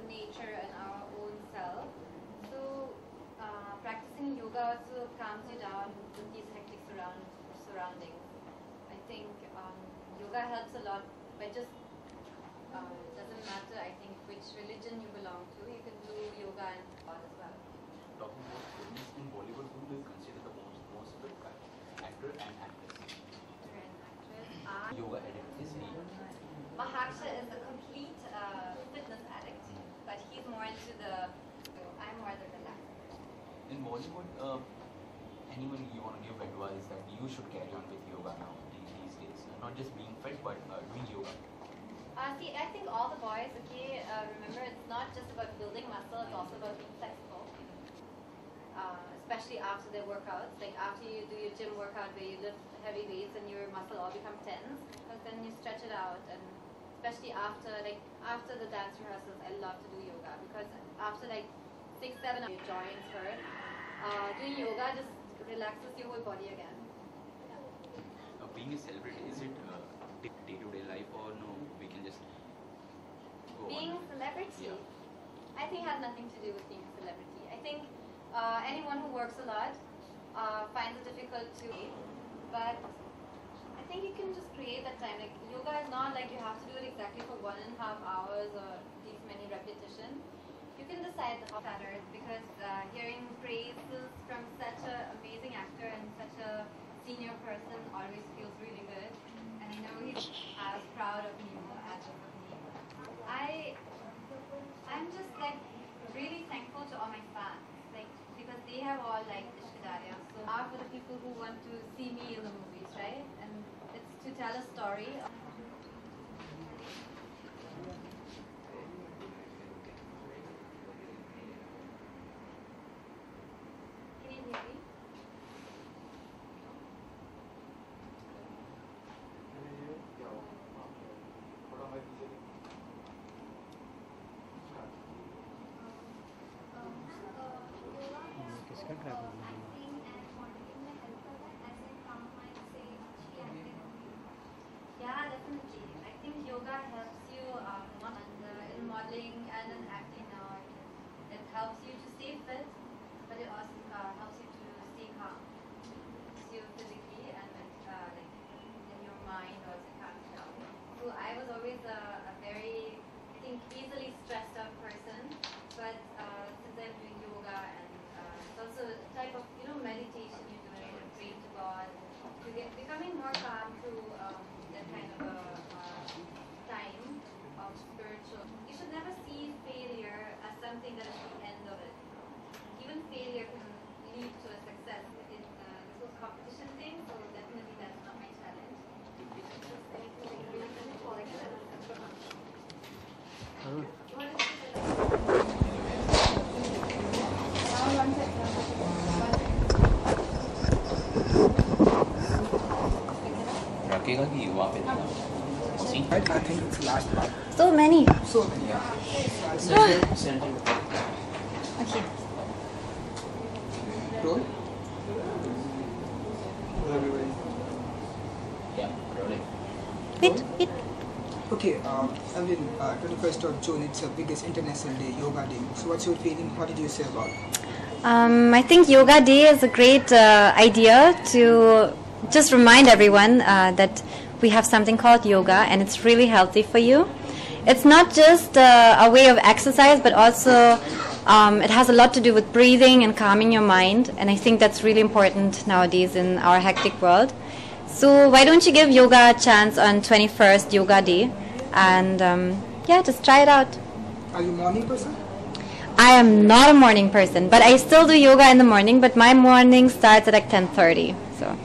nature and our own self. So practicing yoga also calms you down with these hectic surroundings. I think yoga helps a lot by just doesn't matter, I think, which religion you belong to. You can do yoga and God as well. Talking about films in Bollywood, who do you consider the most fit actor and actress? Actor and actress. Yoga addict is me. Mahaksha is a complete fitness addict, but he's more into I'm more the relaxed. In Bollywood, anyone you want to give advice that you should carry on with yoga now these days? Not just being fit, but doing yoga. See, I think all the boys, okay, remember it's not just about building muscle, it's also about being flexible. Especially after their workouts, like after you do your gym workout where you lift heavy weights and your muscle all become tense, because then you stretch it out. And especially after the dance rehearsals, I love to do yoga, because after like 6-7 your joints hurt. Doing yoga just relaxes your whole body again. Being a celebrity, is it day-to-day life, or no, we can just go being on? a celebrity, Yeah. I think has nothing to do with being a celebrity. I think anyone who works a lot finds it difficult to, but I think you can just create that time. Like yoga is not like you have to do it exactly for 1.5 hours or these many repetitions. You can decide how pattern, because hearing praises from such an amazing actor and such a senior person always feels really good. And I know he's as proud of you as of me. I'm just like really thankful to all my fans, like because they have all like Ishkadariya. So are for the people who want to see me in the movies, right? And it's to tell a story. Can you hear me? Yeah, definitely. I think yoga helps you in modeling and in acting now. It helps you to stay fit, but it also helps you to stay calm. Helps you physically and like in your mind also calms down. So I was always a very, I think, easily stressed out person, but since I'm doing yoga and it's also a type of meditation you're doing and praying to God, you get becoming more calm through that kind of a time of spiritual. You should never see failure as something that is the end of it. Even failure can lead to a success. This was competition thing, so definitely that's not my challenge. रखेगा कि वहाँ पे I think it's last part. So many. So many. Yeah. Okay. Roll. Everybody. Yeah, rolling. Hit. Okay, Evelyn, 21st of June, it's the biggest international day, Yoga Day. So what's your feeling? What did you say about it? I think Yoga Day is a great idea to just remind everyone that we have something called yoga, and it's really healthy for you. It's not just a way of exercise, but also it has a lot to do with breathing and calming your mind, and I think that's really important nowadays in our hectic world. So why don't you give yoga a chance on 21st Yoga Day, and yeah, just try it out. Are you a morning person? I am not a morning person, but I still do yoga in the morning, but my morning starts at like 10:30. So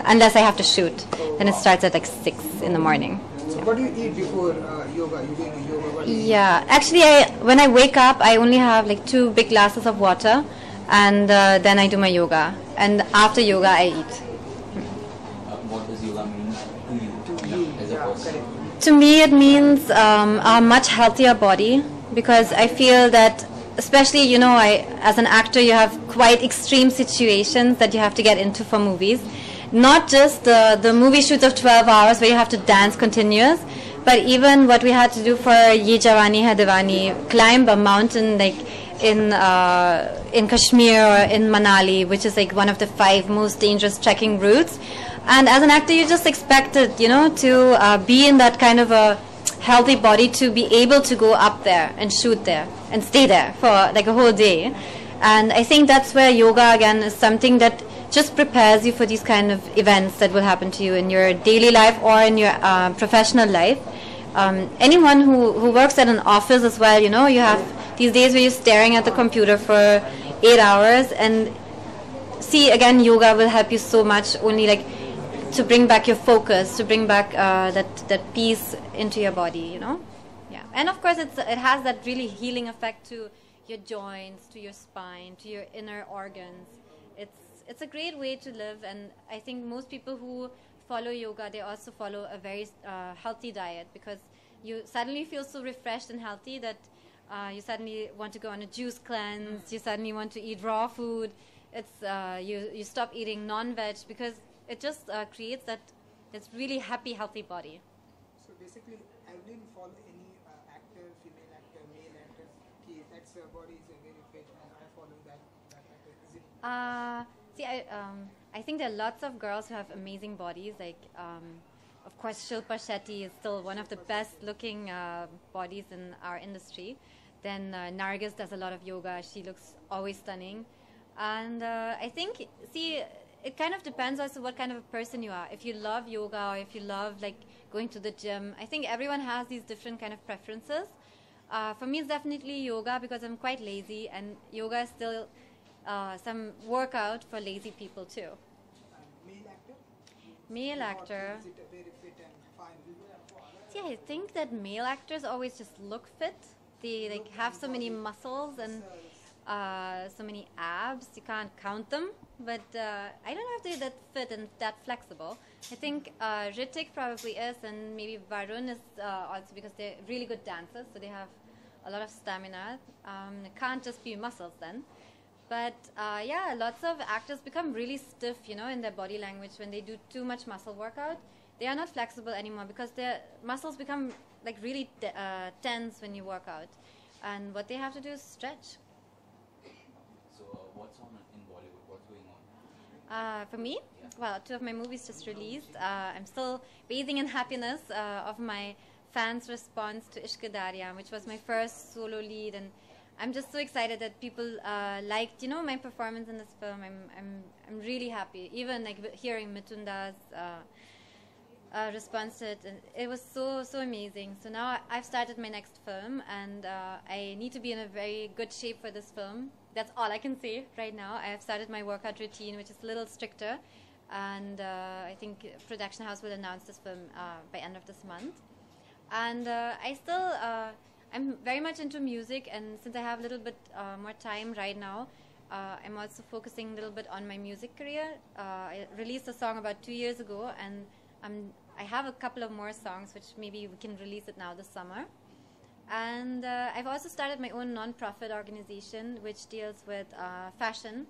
unless I have to shoot, then it starts at like 6 in the morning. So what do you eat before yoga? You doing yoga? What do you eat? Yeah, actually when I wake up, I only have like 2 big glasses of water, and then I do my yoga. And after yoga, I eat. What does yoga mean to you as a person? Correct. To me, it means a much healthier body, because I feel that, especially, as an actor, you have quite extreme situations that you have to get into for movies. Not just the movie shoots of 12 hours where you have to dance continuous, But even what we had to do for Ye Jawani Hai Diwani, climb a mountain like in Kashmir or in Manali, which is like one of the 5 most dangerous trekking routes. And as an actor, you just expected, to be in that kind of a healthy body to be able to go up there and shoot there and stay there for like a whole day. And I think that's where yoga again is something that just prepares you for these kind of events that will happen to you in your daily life or in your professional life. Anyone who works at an office as well, you have these days where you're staring at the computer for 8 hours, and see, again, yoga will help you so much, only like to bring back your focus, to bring back that peace into your body, Yeah, and of course it has that really healing effect to your joints, to your spine, to your inner organs. It's a great way to live, and I think most people who follow yoga, they also follow a very healthy diet, because you suddenly feel so refreshed and healthy that you suddenly want to go on a juice cleanse, you suddenly want to eat raw food. It's you stop eating non-veg, because it just creates this really happy, healthy body. So basically, Evelyn follow any actor, female actor, male actor, that's body is very fit, and I follow that actor. Is it? See, I think there are lots of girls who have amazing bodies. Like, of course, Shilpa Shetty is still one of the best-looking bodies in our industry. Then Nargis does a lot of yoga. She looks always stunning. And I think, see, it kind of depends also what kind of a person you are. If you love yoga, or if you love like going to the gym, I think everyone has these different kind of preferences. For me, it's definitely yoga, because I'm quite lazy, and yoga is still some workout for lazy people too. Male actor? Male actor. Is it very fit and fine? See, I think that male actors always just look fit. They like have so many muscles and so many abs. You can't count them. But I don't know if they're that fit and that flexible. I think Ritik probably is, and maybe Varun is also, because they're really good dancers, so they have a lot of stamina. It can't just be muscles then. But yeah, lots of actors become really stiff, in their body language when they do too much muscle workout. They are not flexible anymore, because their muscles become like really tense when you work out. And what they have to do is stretch. So what's on in Bollywood? What's going on? For me, well, 2 of my movies just released. I'm still bathing in happiness of my fans' response to Ishq Darya, which was my first solo lead, and I'm just so excited that people liked, my performance in this film. I'm really happy. Even like hearing Mitunda's response to it, and it was so amazing. So now I've started my next film, and I need to be in a very good shape for this film. That's all I can say right now. I have started my workout routine, which is a little stricter, and I think production house will announce this film by end of this month. And I'm very much into music, and since I have a little bit more time right now, I'm also focusing a little bit on my music career. I released a song about 2 years ago, and I have a couple of more songs which maybe we can release it now this summer. And I've also started my own non-profit organization which deals with fashion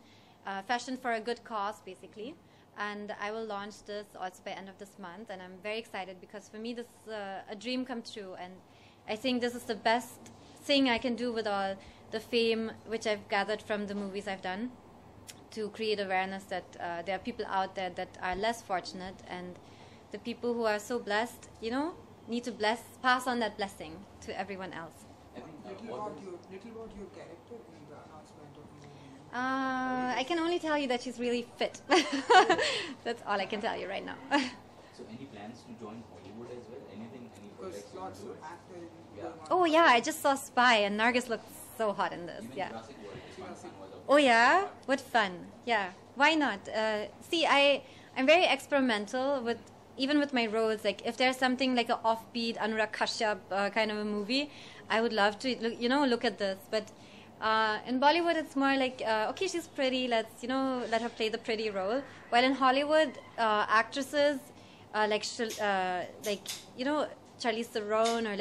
for a good cause, basically. And I will launch this also by end of this month, and I'm very excited, because for me this is a dream come true, and I think this is the best thing I can do with all the fame which I've gathered from the movies I've done, to create awareness that there are people out there that are less fortunate, and the people who are so blessed, need to pass on that blessing to everyone else. Little about your character in the announcement of the movie. I can only tell you that she's really fit. That's all I can tell you right now. So any plans to join Hollywood as well? Anything? Any Because projects you lots want of to do? actors Yeah. going on. Oh yeah, I just saw Spy, and Nargis looked so hot in this. Even Yeah. Jurassic World is one was a Oh yeah, what fun! Yeah, why not? See, I'm very experimental even with my roles. Like if there's something like an offbeat Anurag Kashyap kind of a movie, I would love to look at this. But in Bollywood, it's more like okay, she's pretty. Let's let her play the pretty role. While in Hollywood, actresses Charlize Theron, or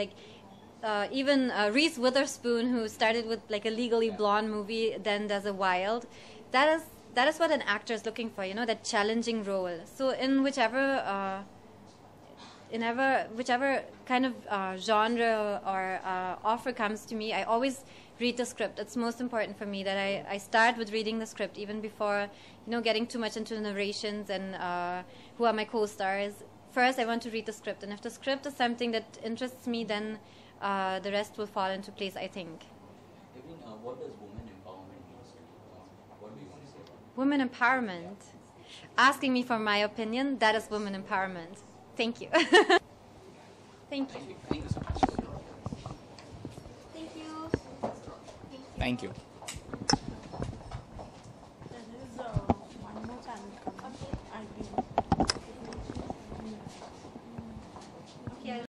even Reese Witherspoon, who started with like a Legally Blonde movie, then does a Wild. That is what an actor is looking for, that challenging role. So in whichever whichever kind of genre or offer comes to me, I always read the script. It's most important for me that I start with reading the script even before, getting too much into narrations and who are my co-stars. First, I want to read the script, and if the script is something that interests me, then the rest will fall into place, I think. Evelyn, what does women empowerment mean to you? What do you want to say about it? Women empowerment. Asking me for my opinion, that is women empowerment. Thank you. Thank you. Thank you so much. Thank you. Thank you.